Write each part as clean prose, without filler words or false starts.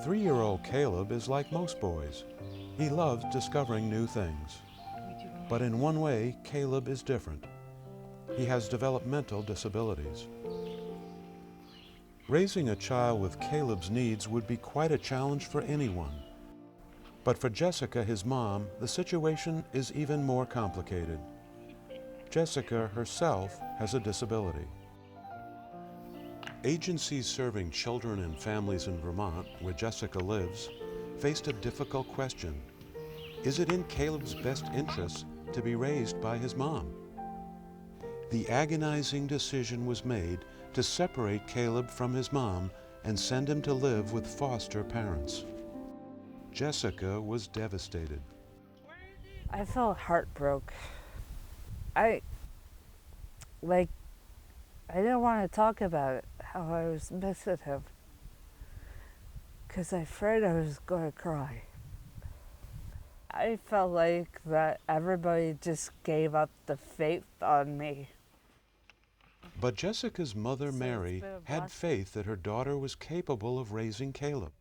3-year-old Caleb is like most boys. He loves discovering new things. But in one way, Caleb is different. He has developmental disabilities. Raising a child with Caleb's needs would be quite a challenge for anyone. But for Jessica, his mom, the situation is even more complicated. Jessica herself has a disability. Agencies serving children and families in Vermont, where Jessica lives, faced a difficult question. Is it in Caleb's best interest to be raised by his mom? The agonizing decision was made to separate Caleb from his mom and send him to live with foster parents. Jessica was devastated. I felt heartbroken. I didn't want to talk about it, how I was missing him, because I afraid I was going to cry. I felt like that everybody just gave up the faith on me. But Jessica's mother, Mary, had faith that her daughter was capable of raising Caleb.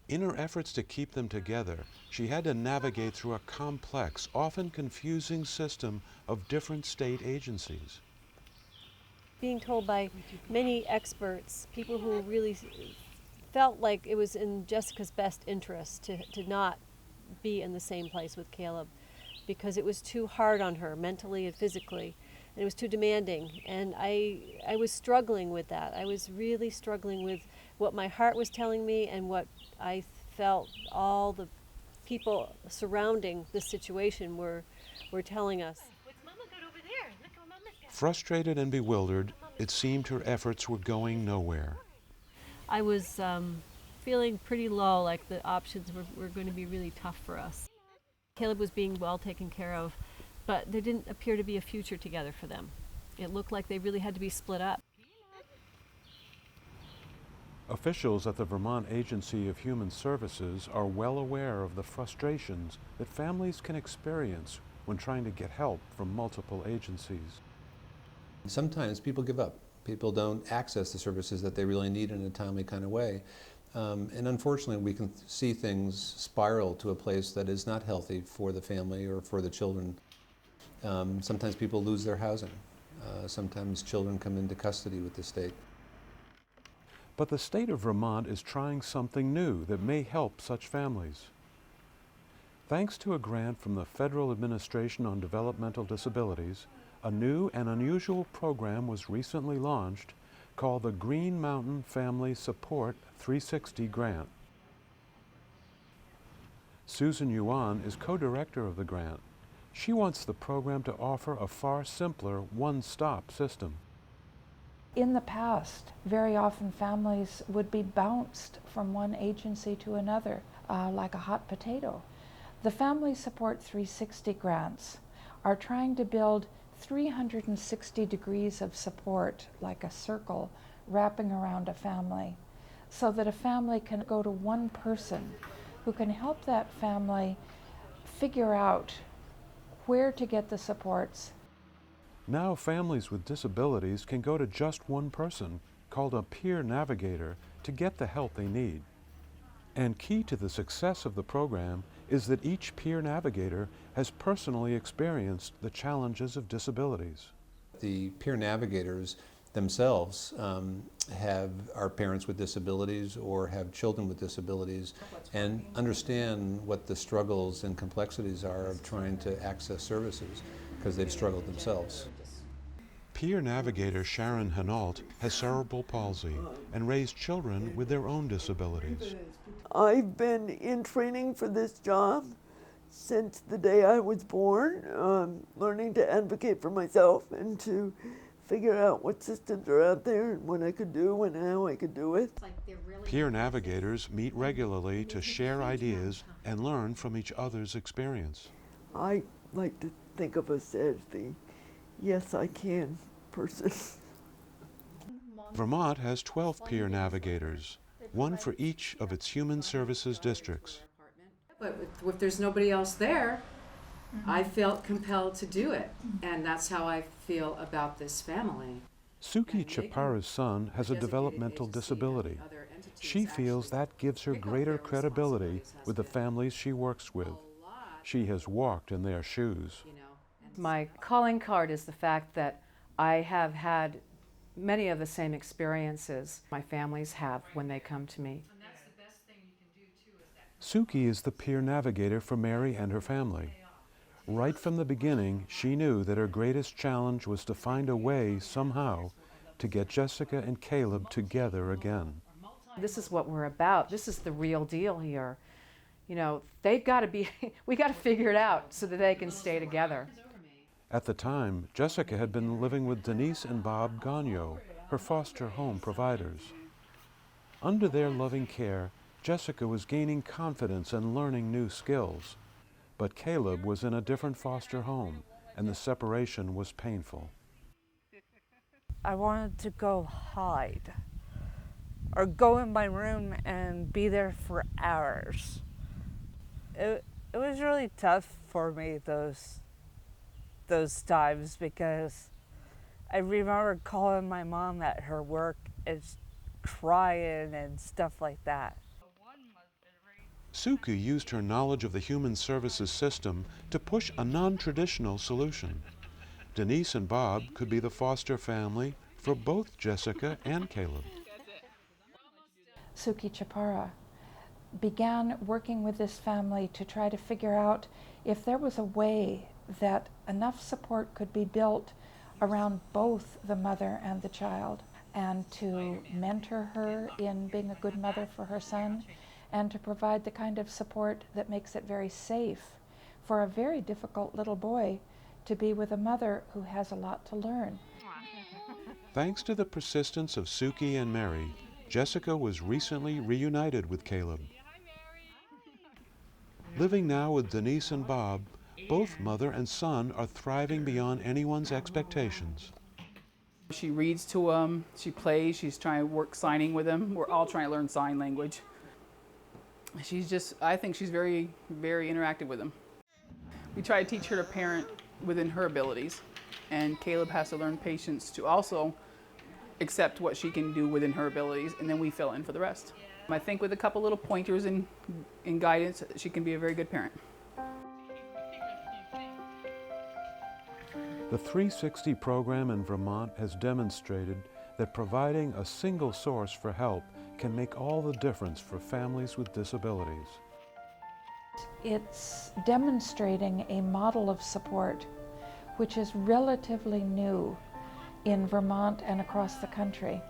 In her efforts to keep them together, she had to navigate through a complex, often confusing system of different state agencies. Being told by many experts, people who really felt like it was in Jessica's best interest to not be in the same place with Caleb, because it was too hard on her mentally and physically, and it was too demanding. And I was struggling with that. I was really struggling with what my heart was telling me and what I felt all the people surrounding this situation were telling us. Frustrated and bewildered, it seemed her efforts were going nowhere. I was feeling pretty low, like the options were going to be really tough for us. Caleb was being well taken care of, but there didn't appear to be a future together for them. It looked like they really had to be split up. Officials at the Vermont Agency of Human Services are well aware of the frustrations that families can experience when trying to get help from multiple agencies. Sometimes people give up. People don't access the services that they really need in a timely kind of way. And unfortunately, we can see things spiral to a place that is not healthy for the family or for the children. Sometimes people lose their housing. Sometimes children come into custody with the state. But the state of Vermont is trying something new that may help such families. Thanks to a grant from the Federal Administration on Developmental Disabilities, a new and unusual program was recently launched called the Green Mountain Family Support 360 Grant. Susan Yuan is co-director of the grant. She wants the program to offer a far simpler one-stop system. In the past, very often families would be bounced from one agency to another, like a hot potato. The Family Support 360 grants are trying to build 360 degrees of support, like a circle, wrapping around a family, so that a family can go to one person who can help that family figure out where to get the supports. Now families with disabilities can go to just one person, called a peer navigator, to get the help they need. And key to the success of the program is that each peer navigator has personally experienced the challenges of disabilities. The peer navigators themselves are parents with disabilities or have children with disabilities and understand what the struggles and complexities are of trying to access services because they've struggled themselves. Peer navigator Sharon Hinault has cerebral palsy and raised children with their own disabilities. I've been in training for this job since the day I was born, learning to advocate for myself and to figure out what systems are out there and what I could do and how I could do it. Peer navigators meet regularly to share ideas and learn from each other's experience. I like to think of us as the yes I can person. Vermont has 12 peer navigators, one for each of its human services districts. But if there's nobody else there, I felt compelled to do it, and that's how I feel about this family. Suki Chapara's son has a developmental disability. entities. She feels actually that gives her pick up greater their credibility responsibilities as with the been families she works a with. lot, She has walked in their shoes. you know. And My calling card is the fact that I have had many of the same experiences my families have when they come to me. Suki is the peer navigator for Mary and her family. Right from the beginning, she knew that her greatest challenge was to find a way, somehow, to get Jessica and Caleb together again. This is what we're about. This is the real deal here. You know, they've got to be, we got to figure it out so that they can stay together. At the time, Jessica had been living with Denise and Bob Gagno, her foster home providers. Under their loving care, Jessica was gaining confidence and learning new skills. But Caleb was in a different foster home, and the separation was painful. I wanted to go hide or go in my room and be there for hours. It was really tough for me those times because I remember calling my mom at her work and crying and stuff like that. Suki used her knowledge of the human services system to push a non-traditional solution. Denise and Bob could be the foster family for both Jessica and Caleb. Suki Chapara began working with this family to try to figure out if there was a way that enough support could be built around both the mother and the child, and to mentor her in being a good mother for her son, and to provide the kind of support that makes it very safe for a very difficult little boy to be with a mother who has a lot to learn. Thanks to the persistence of Suki and Mary, Jessica was recently reunited with Caleb. Living now with Denise and Bob, both mother and son are thriving beyond anyone's expectations. She reads to him, she plays, she's trying to work signing with him. We're all trying to learn sign language. I think she's very, very interactive with him. We try to teach her to parent within her abilities, and Caleb has to learn patience to also accept what she can do within her abilities, and then we fill in for the rest. I think with a couple little pointers and guidance, she can be a very good parent. The 360 program in Vermont has demonstrated that providing a single source for help can make all the difference for families with disabilities. It's demonstrating a model of support which is relatively new in Vermont and across the country.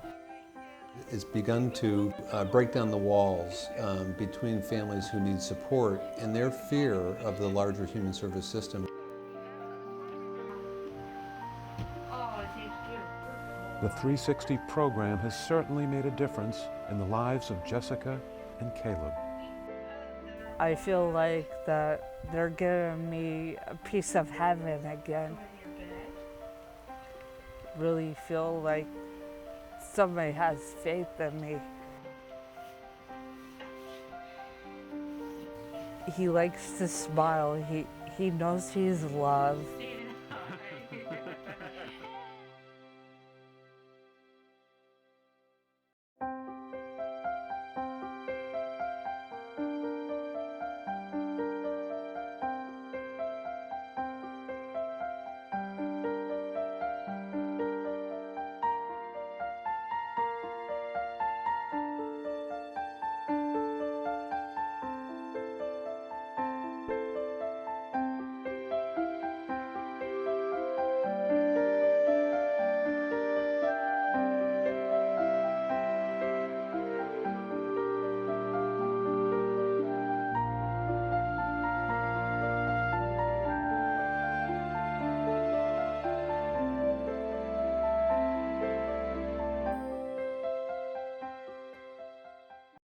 It's begun to break down the walls between families who need support and their fear of the larger human service system. The 360 program has certainly made a difference in the lives of Jessica and Caleb. I feel like that they're giving me a piece of heaven again. Really feel like somebody has faith in me. He likes to smile. He knows he's loved.